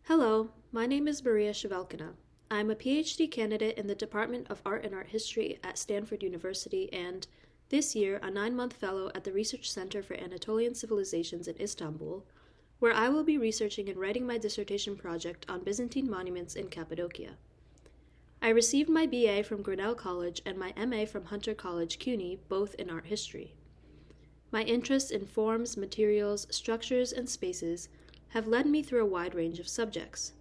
Hello, my name is Maria Shevelkina. I'm a PhD candidate in the Department of Art and Art History at Stanford University and, this year, a 9-month fellow at the Research Center for Anatolian Civilizations in Istanbul, where I will be researching and writing my dissertation project on Byzantine monuments in Cappadocia. I received my BA from Grinnell College and my MA from Hunter College, CUNY, both in art history. My interests in forms, materials, structures, and spaces have led me through a wide range of subjects.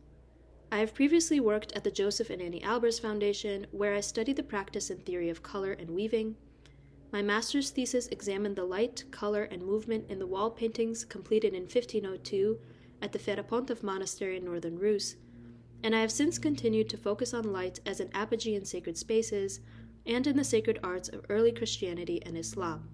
I have previously worked at the Joseph and Annie Albers Foundation, where I studied the practice and theory of color and weaving. My master's thesis examined the light, color, and movement in the wall paintings completed in 1502 at the Ferapontov Monastery in northern Rus, and I have since continued to focus on light as an apogee in sacred spaces and in the sacred arts of early Christianity and Islam.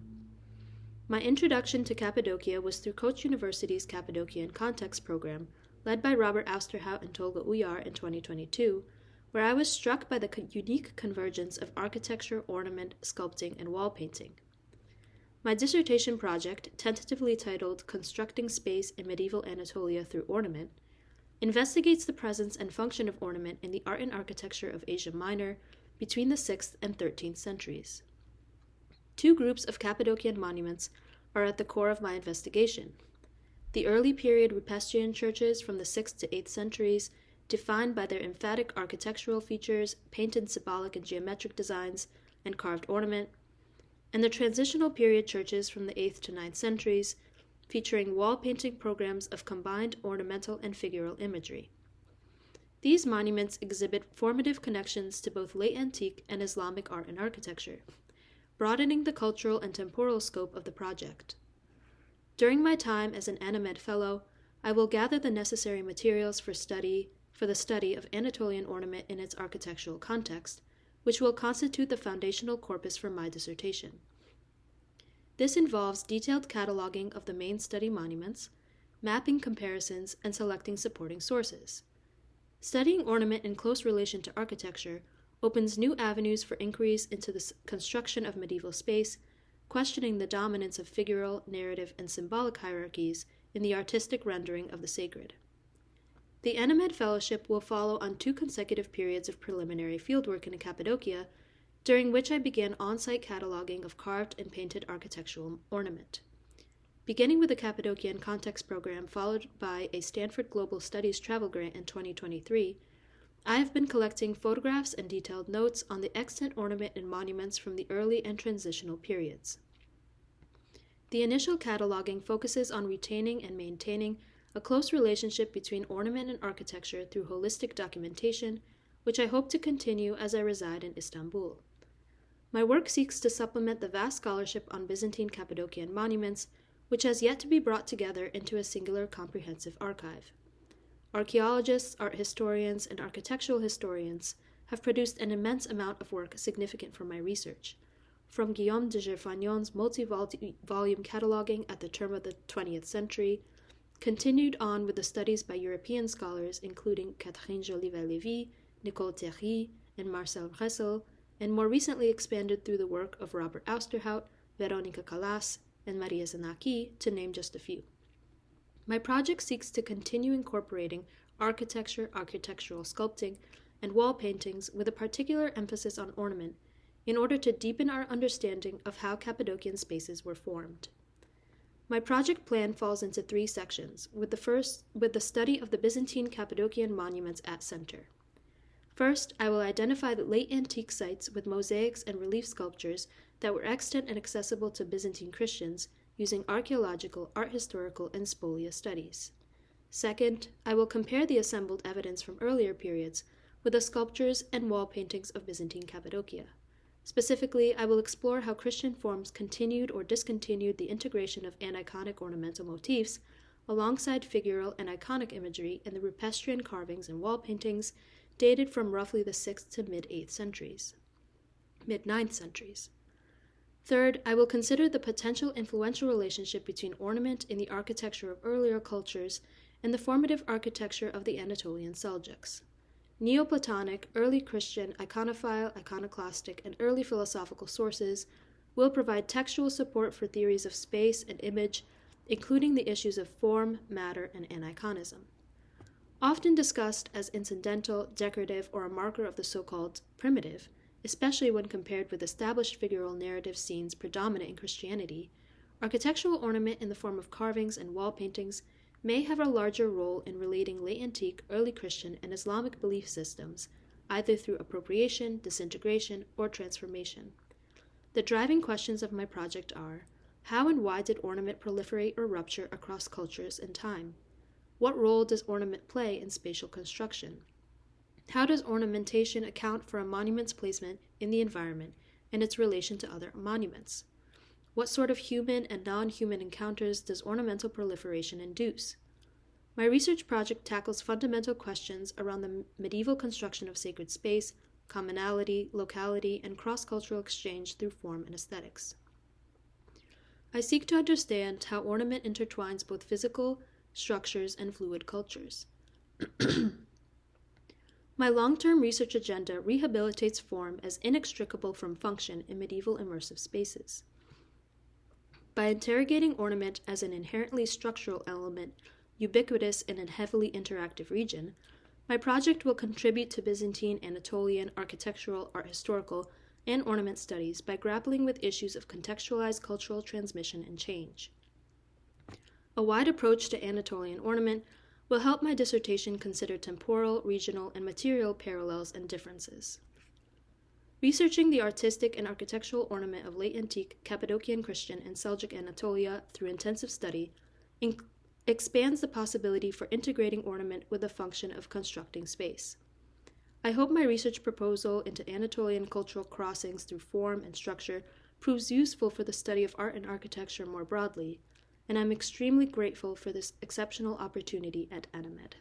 My introduction to Cappadocia was through Koç University's Cappadocian Context program, led by Robert Austerhout and Tolga Uyar in 2022, where I was struck by the unique convergence of architecture, ornament, sculpting, and wall painting. My dissertation project, tentatively titled Constructing Space in Medieval Anatolia Through Ornament, investigates the presence and function of ornament in the art and architecture of Asia Minor between the 6th and 13th centuries. Two groups of Cappadocian monuments are at the core of my investigation. The early period Rupestриan churches from the 6th to 8th centuries, defined by their emphatic architectural features, painted symbolic and geometric designs, and carved ornament, and the transitional period churches from the 8th to 9th centuries, featuring wall painting programs of combined ornamental and figural imagery. These monuments exhibit formative connections to both late antique and Islamic art and architecture, broadening the cultural and temporal scope of the project. During my time as an ANAMED fellow, I will gather the necessary materials for the study of Anatolian ornament in its architectural context, which will constitute the foundational corpus for my dissertation. This involves detailed cataloging of the main study monuments, mapping comparisons, and selecting supporting sources. Studying ornament in close relation to architecture opens new avenues for inquiries into the construction of medieval space, questioning the dominance of figural, narrative, and symbolic hierarchies in the artistic rendering of the sacred. The ANAMED Fellowship will follow on 2 consecutive periods of preliminary fieldwork in Cappadocia, during which I began on-site cataloging of carved and painted architectural ornament. Beginning with the Cappadocian Context program followed by a Stanford Global Studies travel grant in 2023, I have been collecting photographs and detailed notes on the extant ornament and monuments from the early and transitional periods. The initial cataloging focuses on retaining and maintaining a close relationship between ornament and architecture through holistic documentation, which I hope to continue as I reside in Istanbul. My work seeks to supplement the vast scholarship on Byzantine Cappadocian monuments, which has yet to be brought together into a singular comprehensive archive. Archaeologists, art historians, and architectural historians have produced an immense amount of work significant for my research, from Guillaume de Gerfagnon's multi-volume cataloging at the turn of the 20th century, continued on with the studies by European scholars including Catherine Jolivet-Lévy, Nicole Thierry, and Marcel Ressel, and more recently expanded through the work of Robert Austerhout, Veronica Calas, and Maria Zanacchi, to name just a few. My project seeks to continue incorporating architecture, architectural sculpting, and wall paintings with a particular emphasis on ornament in order to deepen our understanding of how Cappadocian spaces were formed. My project plan falls into 3 sections, with the study of the Byzantine Cappadocian monuments at center. First, I will identify the late antique sites with mosaics and relief sculptures that were extant and accessible to Byzantine Christians using archaeological, art historical, and spolia studies. Second, I will compare the assembled evidence from earlier periods with the sculptures and wall paintings of Byzantine Cappadocia. Specifically, I will explore how Christian forms continued or discontinued the integration of aniconic ornamental motifs alongside figural and iconic imagery in the Rupestриan carvings and wall paintings dated from roughly the 6th to mid-9th centuries. Third, I will consider the potential influential relationship between ornament in the architecture of earlier cultures and the formative architecture of the Anatolian Seljuks. Neoplatonic, early Christian, iconophile, iconoclastic, and early philosophical sources will provide textual support for theories of space and image, including the issues of form, matter, and aniconism. Often discussed as incidental, decorative, or a marker of the so-called primitive, especially when compared with established figural narrative scenes predominant in Christianity, architectural ornament in the form of carvings and wall paintings may have a larger role in relating late antique, early Christian, and Islamic belief systems, either through appropriation, disintegration, or transformation. The driving questions of my project are: how and why did ornament proliferate or rupture across cultures and time? What role does ornament play in spatial construction? How does ornamentation account for a monument's placement in the environment and its relation to other monuments? What sort of human and non-human encounters does ornamental proliferation induce? My research project tackles fundamental questions around the medieval construction of sacred space, commonality, locality, and cross-cultural exchange through form and aesthetics. I seek to understand how ornament intertwines both physical structures and fluid cultures. My long-term research agenda rehabilitates form as inextricable from function in medieval immersive spaces. By interrogating ornament as an inherently structural element, ubiquitous in a heavily interactive region, my project will contribute to Byzantine, Anatolian, architectural, art historical, and ornament studies by grappling with issues of contextualized cultural transmission and change. A wide approach to Anatolian ornament will help my dissertation consider temporal, regional, and material parallels and differences. Researching the artistic and architectural ornament of late antique Cappadocian Christian and Seljuk Anatolia through intensive study expands the possibility for integrating ornament with the function of constructing space. I hope my research proposal into Anatolian cultural crossings through form and structure proves useful for the study of art and architecture more broadly, and I'm extremely grateful for this exceptional opportunity at ANAMED.